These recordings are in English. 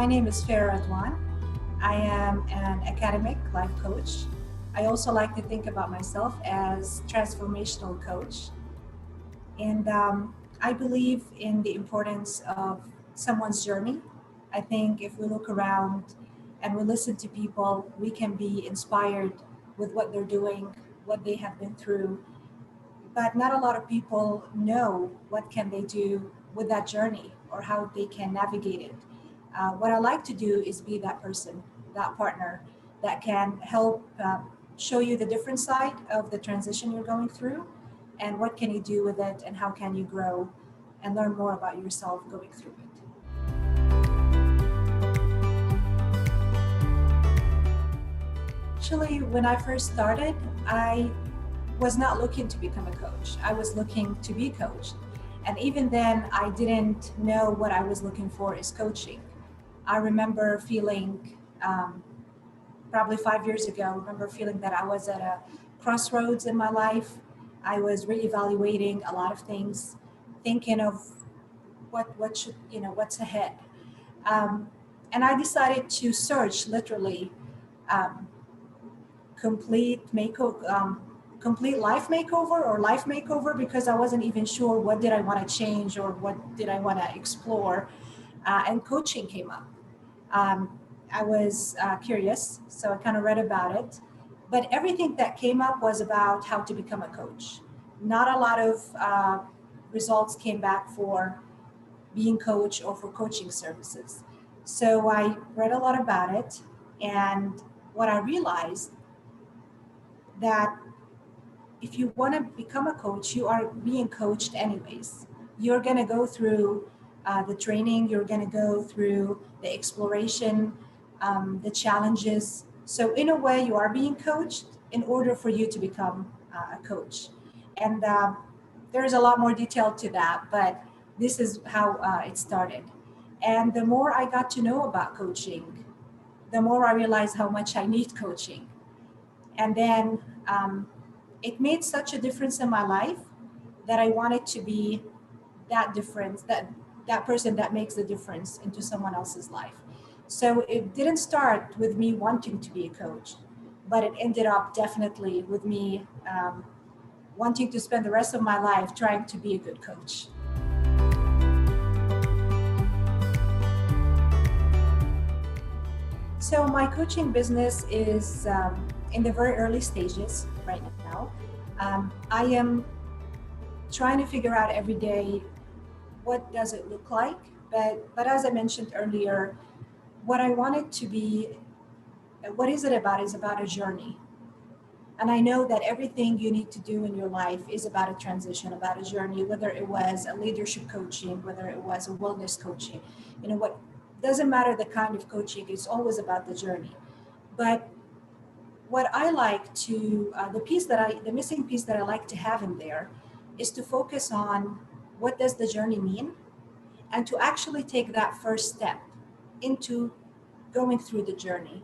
name is Farah Radwan. I am an academic life coach. I also like to think about myself as transformational coach. And I believe in the importance of someone's journey. I think if we look around and we listen to people, we can be inspired with what they're doing, what they have been through. But not a lot of people know what can they do with that journey or how they can navigate it. What I like to do is be that person, that partner that can help show you the different side of the transition you're going through and what can you do with it and how can you grow and learn more about yourself going through it. Actually, when I first started, I was not looking to become a coach. I was looking to be coached. And even then, I didn't know what I was looking for is coaching. I remember feeling, probably 5 years ago, I remember feeling that I was at a crossroads in my life. I was reevaluating a lot of things, thinking of what should, what's ahead. And I decided to search literally um, complete makeover, complete life makeover or life makeover, because I wasn't even sure what did I want to change or what did I want to explore. And coaching came up. I was curious, so I kind of read about it. But everything that came up was about how to become a coach. Not a lot of results came back for being coach or for coaching services. So I read a lot about it, and what I realized that if you want to become a coach, you are being coached anyways. You're going to go through the training, you're going to go through the exploration, the challenges. So in a way, you are being coached in order for you to become a coach. And there's a lot more detail to that, but this is how it started. And the more I got to know about coaching, the more I realized how much I need coaching. And then it made such a difference in my life that I wanted to be that difference, that person that makes the difference into someone else's life. So it didn't start with me wanting to be a coach, but it ended up definitely with me wanting to spend the rest of my life trying to be a good coach. So my coaching business is in the very early stages right now. I am trying to figure out every day what does it look like. But as I mentioned earlier, what I want it to be, what is it about is about a journey. And I know that everything you need to do in your life is about a transition, about a journey, whether it was a leadership coaching, whether it was a wellness coaching, what doesn't matter the kind of coaching, it's always about the journey. But what I like to, the missing piece that I like to have in there is to focus on what does the journey mean and to actually take that first step into going through the journey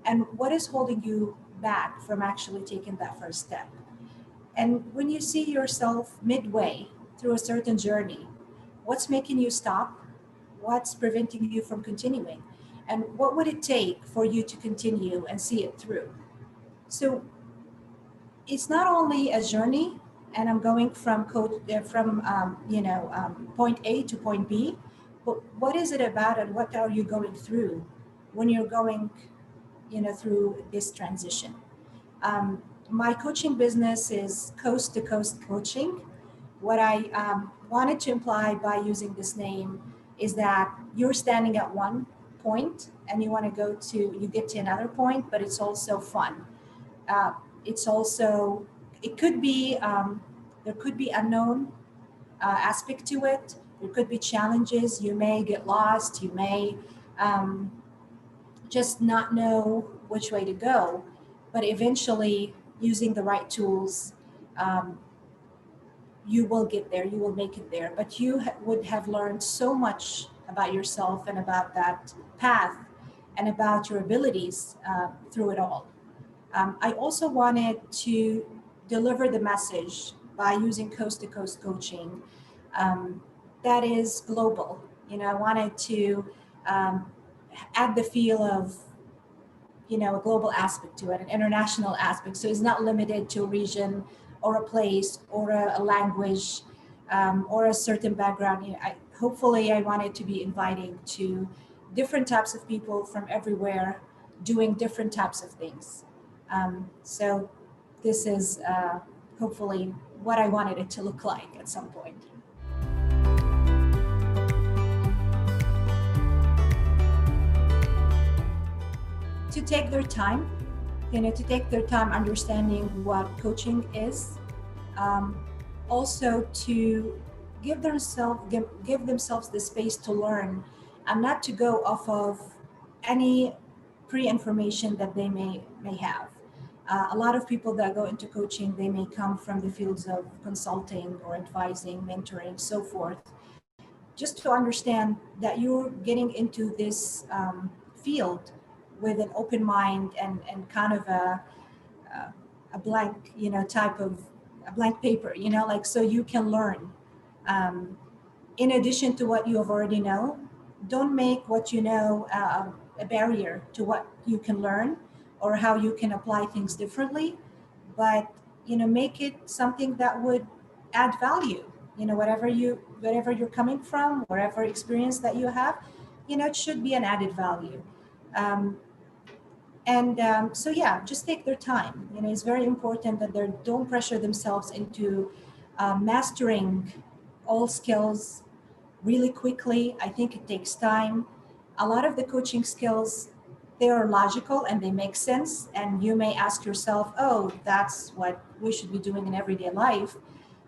and what is holding you back from actually taking that first step. And when you see yourself midway through a certain journey, what's making you stop? What's preventing you from continuing? And what would it take for you to continue and see it through? So it's not only a journey, and I'm going from point A to point B, but what is it about, and what are you going through when you're going, through this transition? My coaching business is coast to coast coaching. What I wanted to imply by using this name is that you're standing at one point and you want to you get to another point, but it's also fun. It's also, it could be, there could be unknown aspect to it. There could be challenges. You may get lost. You may just not know which way to go. But eventually, using the right tools, you will get there. You will make it there. But you would have learned so much about yourself and about that path and about your abilities through it all. I also wanted to deliver the message by using coast to coast coaching that is global. I wanted to add the feel of, a global aspect to it, an international aspect. So it's not limited to a region or a place or a language, or a certain background. Hopefully I want it to be inviting to different types of people from everywhere doing different types of things. So this is hopefully what I wanted it to look like at some point. To take their time, to take their time understanding what coaching is. Also to give themselves the space to learn and not to go off of any pre-information that they may have. A lot of people that go into coaching, they may come from the fields of consulting or advising, mentoring, so forth. Just to understand that you're getting into this field with an open mind and kind of a blank, type of a blank paper, like, so you can learn. In addition to what you have already know, don't make what you know a barrier to what you can learn or how you can apply things differently, but make it something that would add value. Whatever you're coming from, whatever experience that you have, it should be an added value. So yeah, just take their time. It's very important that they don't pressure themselves into mastering all skills really quickly. I think it takes time. A lot of the coaching skills, they are logical and they make sense. And you may ask yourself, oh, that's what we should be doing in everyday life.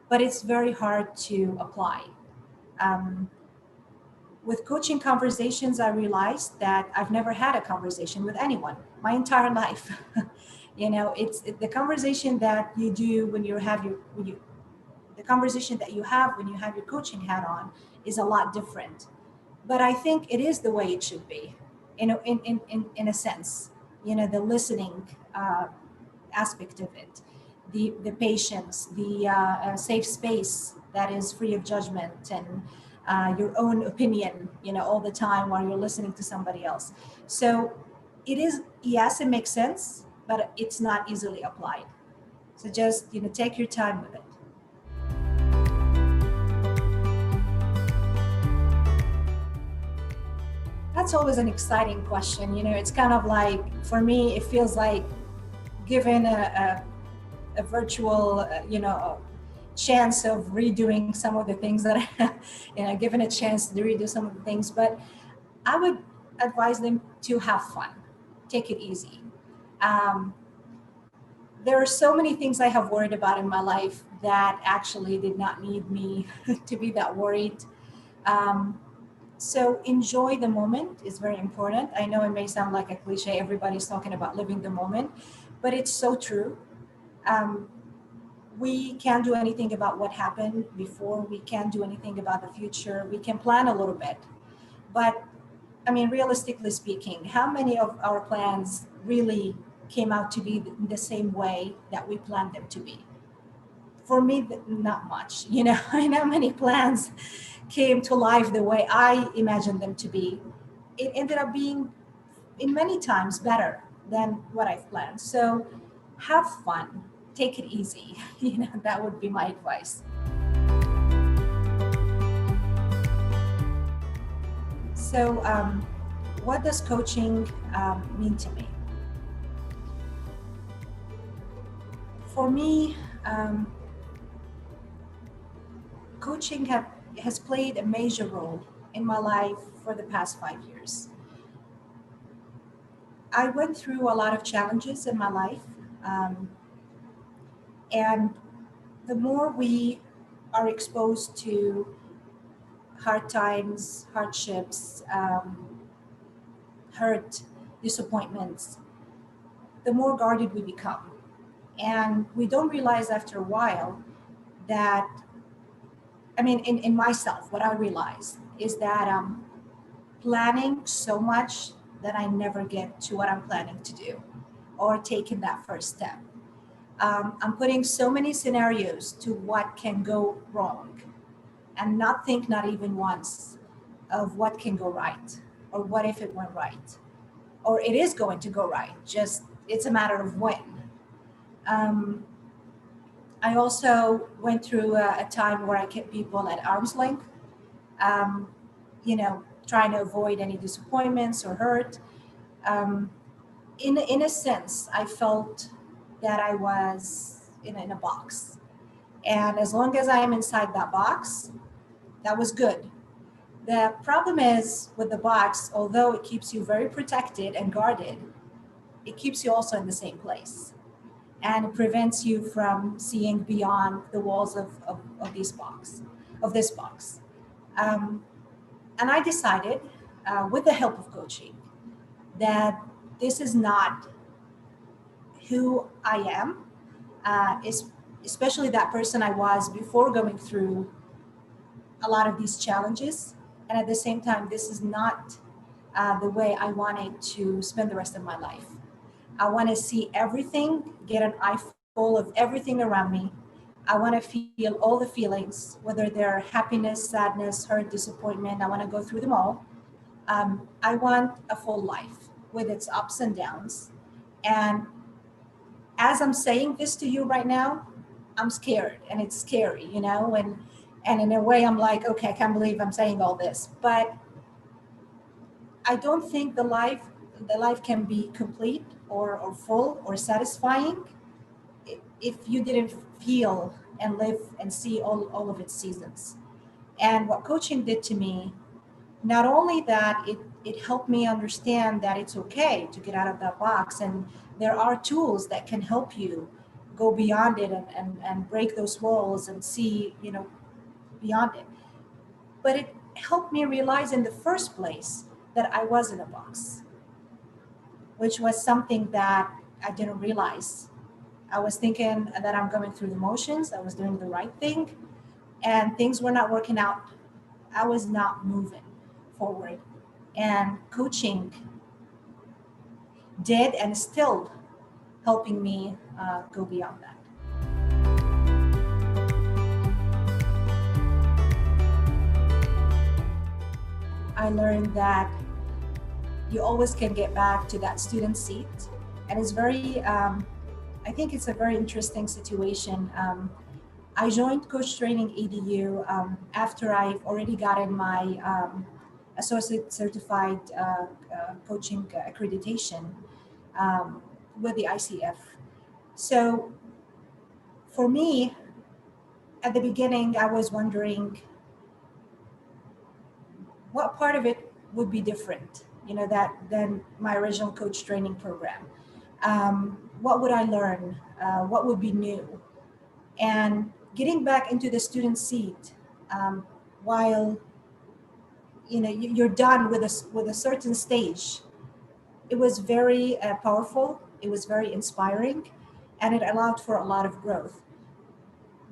But it's very hard to apply. With coaching conversations, I realized that I've never had a conversation with anyone my entire life. It's the conversation that you do the conversation that you have when you have your coaching hat on is a lot different. But I think it is the way it should be, in a sense. The listening aspect of it, the patience, the safe space that is free of judgment and your own opinion, all the time while you're listening to somebody else. So it is, yes, it makes sense, but it's not easily applied. So just, take your time with it. That's always an exciting question. It's kind of like, for me, it feels like given a virtual, chance of redoing some of the things that I, given a chance to redo some of the things. But I would advise them to have fun, take it easy. There are so many things I have worried about in my life that actually did not need me to be that worried. So enjoy the moment is very important. I know it may sound like a cliche. Everybody's talking about living the moment, but it's so true. We can't do anything about what happened before. We can't do anything about the future. We can plan a little bit. But realistically speaking, how many of our plans really came out to be the same way that we planned them to be? For me, not much. I know many plans came to life the way I imagined them to be. It ended up being, in many times, better than what I've planned. So have fun, take it easy. That would be my advice. So what does coaching mean to me? For me, coaching has played a major role in my life for the past 5 years. I went through a lot of challenges in my life. And the more we are exposed to hard times, hardships, hurt, disappointments, the more guarded we become. And we don't realize after a while that, in myself, what I realized is that I'm planning so much that I never get to what I'm planning to do or taking that first step. I'm putting so many scenarios to what can go wrong and not even once of what can go right or what if it went right, or it is going to go right, just it's a matter of when. um, I also went through a time where I kept people at arm's length, um, trying to avoid any disappointments or hurt. um, in a sense, I felt that I was in a box, and as long as I am inside that box, that was good. The problem is with the box, although it keeps you very protected and guarded, it keeps you also in the same place, and it prevents you from seeing beyond the walls of this box. Um, and I decided, with the help of coaching, that this is not who I am, is especially that person I was before going through a lot of these challenges. And at the same time, this is not the way I wanted to spend the rest of my life. I want to see everything, get an eyeful of everything around me. I want to feel all the feelings, whether they're happiness, sadness, hurt, disappointment. I want to go through them all. I want a full life with its ups and downs. And as I'm saying this to you right now, I'm scared, and it's scary, and in a way I'm like, okay, I can't believe I'm saying all this. But I don't think the life can be complete or full or satisfying if you didn't feel and live and see all of its seasons. And what coaching did to me, not only that, it helped me understand that it's okay to get out of that box, and there are tools that can help you go beyond it, and break those walls and see, beyond it. But it helped me realize in the first place that I was in a box, which was something that I didn't realize. I was thinking that I'm going through the motions, I was doing the right thing, and things were not working out. I was not moving forward. And coaching did and is still helping me go beyond that. I learned that you always can get back to that student seat. And it's I think it's a very interesting situation. I joined Coach Training EDU after I've already gotten my associate certified coaching accreditation with the ICF. So for me, at the beginning, I was wondering what part of it would be different, that than my original coach training program. What would I learn? What would be new? And getting back into the student seat, while you're done with a certain stage, it was very powerful. It was very inspiring, and it allowed for a lot of growth.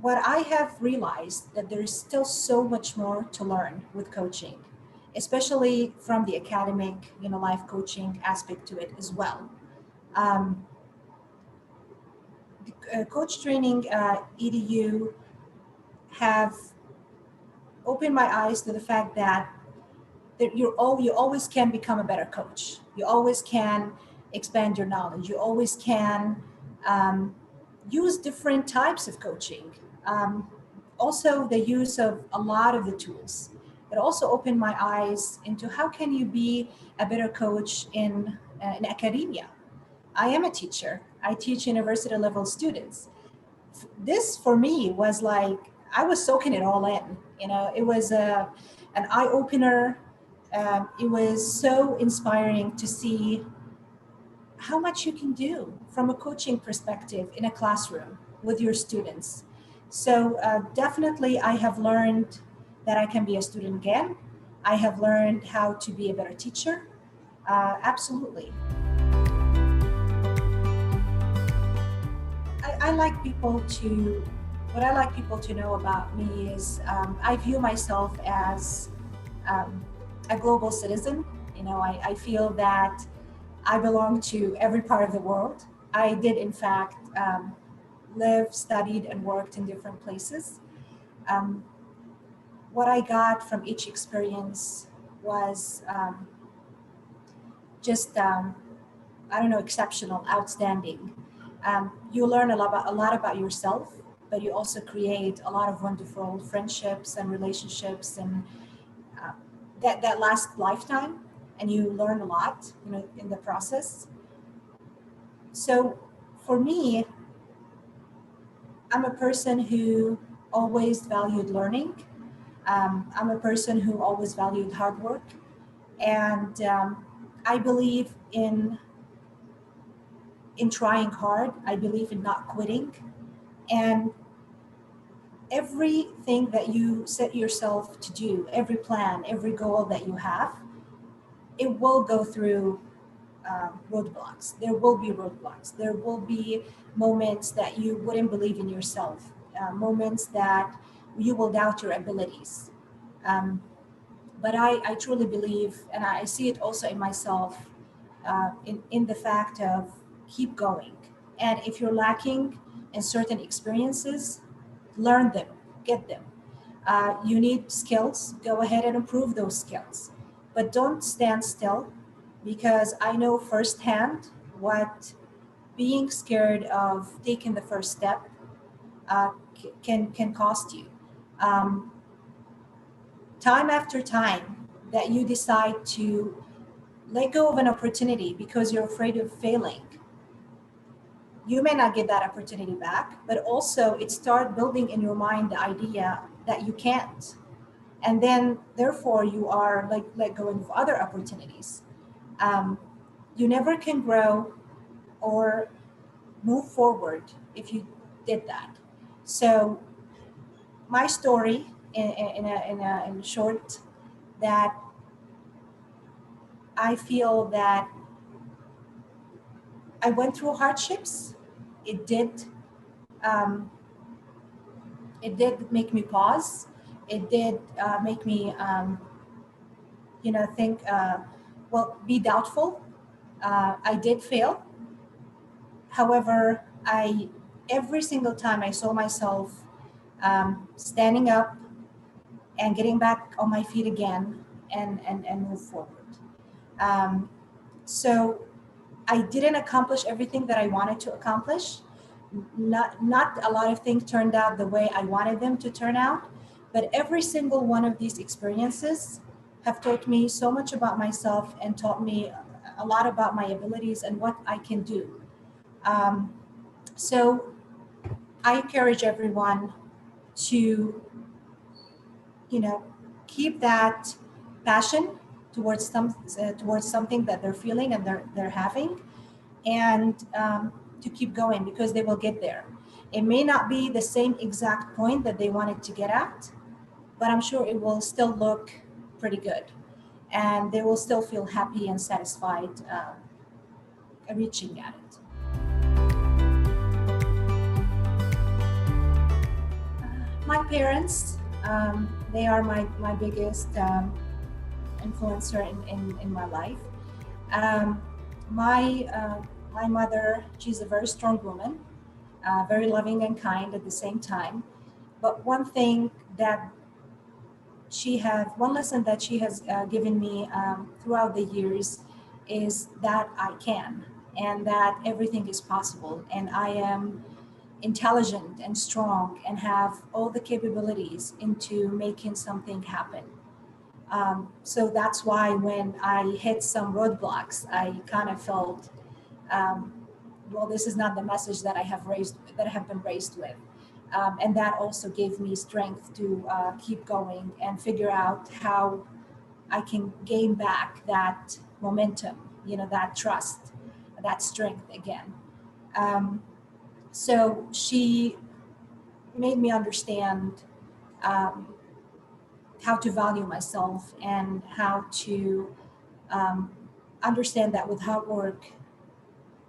What I have realized that there is still so much more to learn with coaching, especially from the academic, life coaching aspect to it as well. Um, Coach Training EDU have opened my eyes to the fact that you always can become a better coach. You always can expand your knowledge. You always can um, use different types of coaching. Um, Also, the use of a lot of the tools. It also opened my eyes into how can you be a better coach in academia. I am a teacher. I teach university level students. This for me was like I was soaking it all in. It was an eye opener. It was so inspiring to see how much you can do from a coaching perspective in a classroom with your students. So definitely, I have learned that I can be a student again. I have learned how to be a better teacher. Absolutely. I like people to, what I like people to know about me is I view myself as um, a global citizen. I feel that I belong to every part of the world. I did, in fact, live, studied, and worked in different places. What I got from each experience was just I don't know, exceptional, outstanding. You learn a lot about yourself, but you also create a lot of wonderful friendships and relationships, and uh, that last lifetime, and you learn a lot, in the process. So for me, I'm a person who always valued learning. I'm a person who always valued hard work, and I believe in trying hard. I believe in not quitting, and everything that you set yourself to do, every plan, every goal that you have, it will go through roadblocks. There will be roadblocks. There will be moments that you wouldn't believe in yourself, moments that you will doubt your abilities. Um, but I truly believe, and I see it also in myself, in the fact of keep going. And if you're lacking in certain experiences, learn them, get them. You need skills, go ahead and improve those skills. But don't stand still, because I know firsthand what being scared of taking the first step can cost you. Um, Time after time that you decide to let go of an opportunity because you're afraid of failing, you may not get that opportunity back, but also it start building in your mind the idea that you can't. And then therefore you are like let go of other opportunities. Um, you never can grow or move forward if you did that. So my story in short, that I feel that I went through hardships. It did. Um, it did make me pause. It did make me, think. Well, be doubtful. I did fail. However, I every single time I saw myself standing up and getting back on my feet again, and move forward. Um, so I didn't accomplish everything that I wanted to accomplish. Not a lot of things turned out the way I wanted them to turn out, but every single one of these experiences have taught me so much about myself and taught me a lot about my abilities and what I can do. Um, so I encourage everyone to, you know, keep that passion towards something that they're feeling and they're having, and to keep going, because they will get there. It may not be the same exact point that they wanted to get at, but I'm sure it will still look pretty good, and they will still feel happy and satisfied reaching at it. My parents, they are my biggest influencer in my life. Um, my mother, she's a very strong woman, very loving and kind at the same time. But one lesson that she has given me throughout the years is that I can, and that everything is possible, and I am intelligent and strong and have all the capabilities into making something happen. So that's why when I hit some roadblocks, I kind of felt, um, well, this is not the message that I have been raised with. And that also gave me strength to keep going and figure out how I can gain back that momentum, that trust, that strength again. Um, so she made me understand um, how to value myself and how to um, understand that with hard work.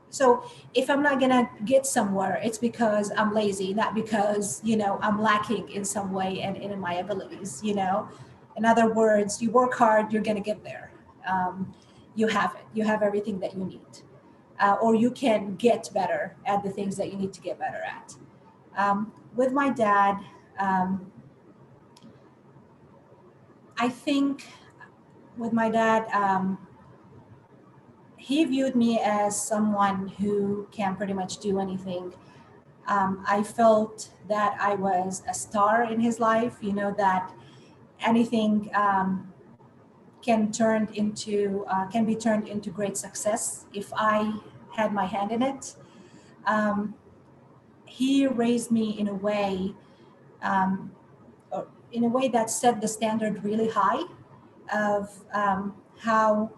So if I'm not gonna get somewhere, it's because I'm lazy, not because I'm lacking in some way and in my abilities. In other words, you work hard, you're gonna get there. Um, you have it. You have everything that you need, or you can get better at the things that you need to get better at. With my dad, um, I think with my dad. he viewed me as someone who can pretty much do anything. I felt that I was a star in his life, that anything can be turned into great success if I had my hand in it. Um, he raised me um, in a way that set the standard really high of how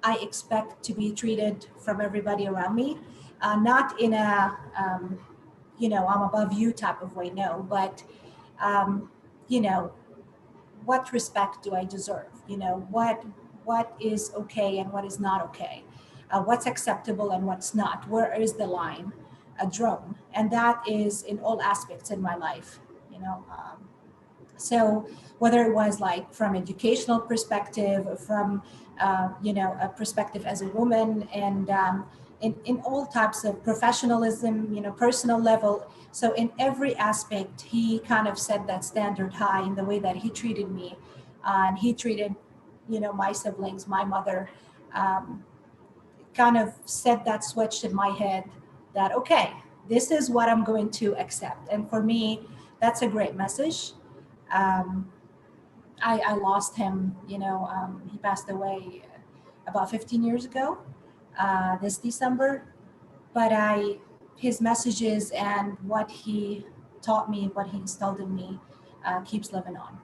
I expect to be treated from everybody around me, not in a I'm above you type of way, no, but um, you know what respect do I deserve? What is okay and what is not okay? What's acceptable and what's not? Where is the line drawn? And that is in all aspects in my life. You know, so whether it was like from educational perspective, from a perspective as a woman, and in all types of professionalism, personal level. So in every aspect, he kind of set that standard high in the way that he treated me, and he treated my siblings, my mother. Um, Kind of set that switch in my head that okay, this is what I'm going to accept, and for me, that's a great message. um, I lost him. He passed away about 15 years ago, this December. But his messages and what he taught me, what he instilled in me, keeps living on.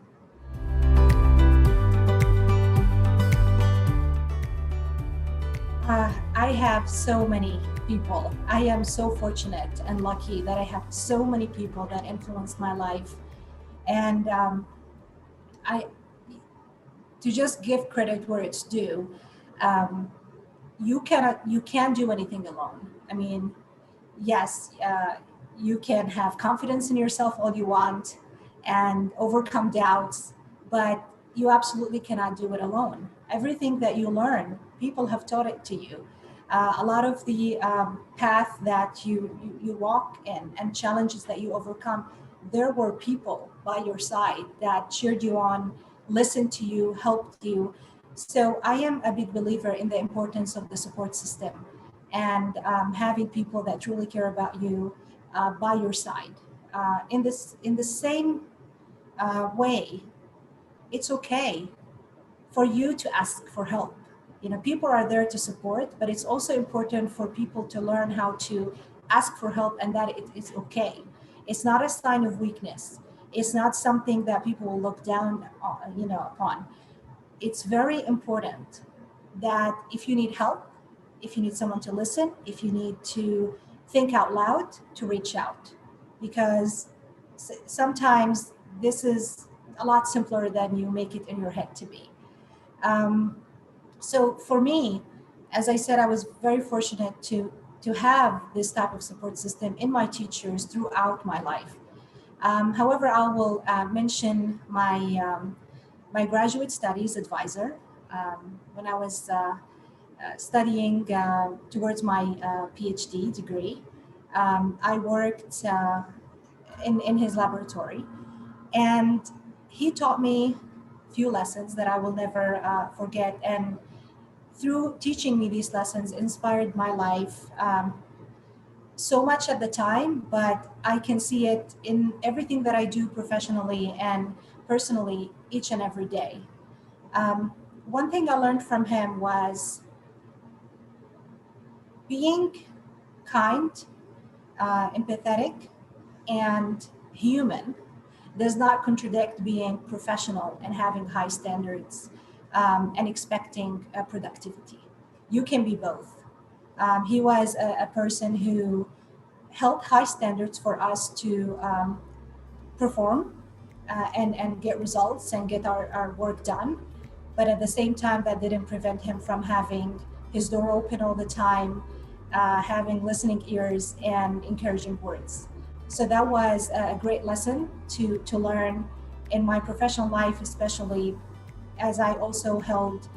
I have so many people. I am so fortunate and lucky that I have so many people that influenced my life. And I, to just give credit where it's due, um, you can't do anything alone. I mean, yes, you can have confidence in yourself all you want and overcome doubts, but you absolutely cannot do it alone. Everything that you learn, people have taught it to you. A lot of the path that you walk in and challenges that you overcome, there were people by your side that cheered you on, listened to you, helped you. So I am a big believer in the importance of the support system and having people that truly care about you by your side. In the same way, it's okay for you to ask for help. People are there to support, but it's also important for people to learn how to ask for help, and that it's okay. It's not a sign of weakness. It's not something that people will look down upon. It's very important that if you need help, if you need someone to listen, if you need to think out loud, to reach out. Because sometimes this is a lot simpler than you make it in your head to be. Um, so for me, as I said, I was very fortunate to have this type of support system in my teachers throughout my life. However, I will mention my graduate studies advisor. When I was studying towards my PhD degree, I worked in his laboratory, and he taught me few lessons that I will never forget. And through teaching me these lessons, inspired my life so much at the time, but I can see it in everything that I do professionally and personally each and every day. Um, One thing I learned from him was being kind, empathetic, and human does not contradict being professional and having high standards and expecting productivity. You can be both. He was a person who held high standards for us to perform and get results and get our work done. But at the same time, that didn't prevent him from having his door open all the time, having listening ears and encouraging words. So that was a great lesson to learn in my professional life, especially as I also held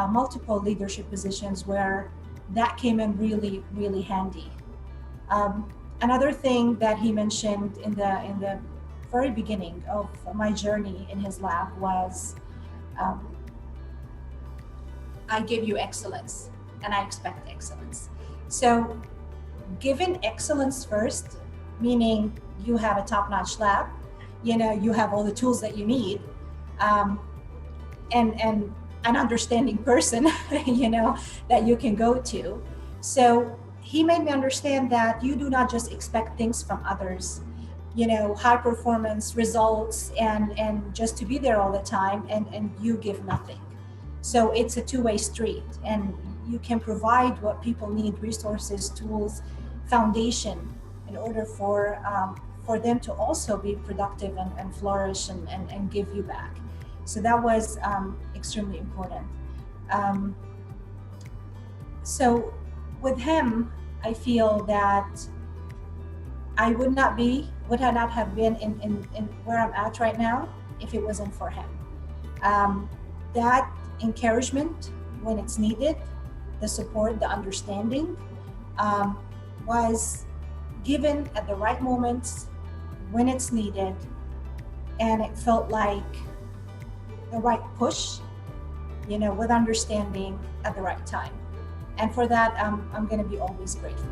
multiple leadership positions where that came in really, really handy. Another thing that he mentioned in the very beginning of my journey in his lab was, um, I give you excellence. and I expect excellence. So given excellence first, meaning you have a top-notch lab, you have all the tools that you need, um, and an understanding person, that you can go to. So he made me understand that you do not just expect things from others, high performance results and just to be there all the time, and you give nothing. So it's a two-way street, and you can provide what people need: resources, tools, foundation, in order for them to also be productive and flourish and give you back. So that was extremely important. Um, so with him, I feel that I would not have been in where I'm at right now if it wasn't for him. That encouragement when it's needed, the support, the understanding, was given at the right moments when it's needed, and it felt like the right push, with understanding at the right time. And for that, I'm going to be always grateful.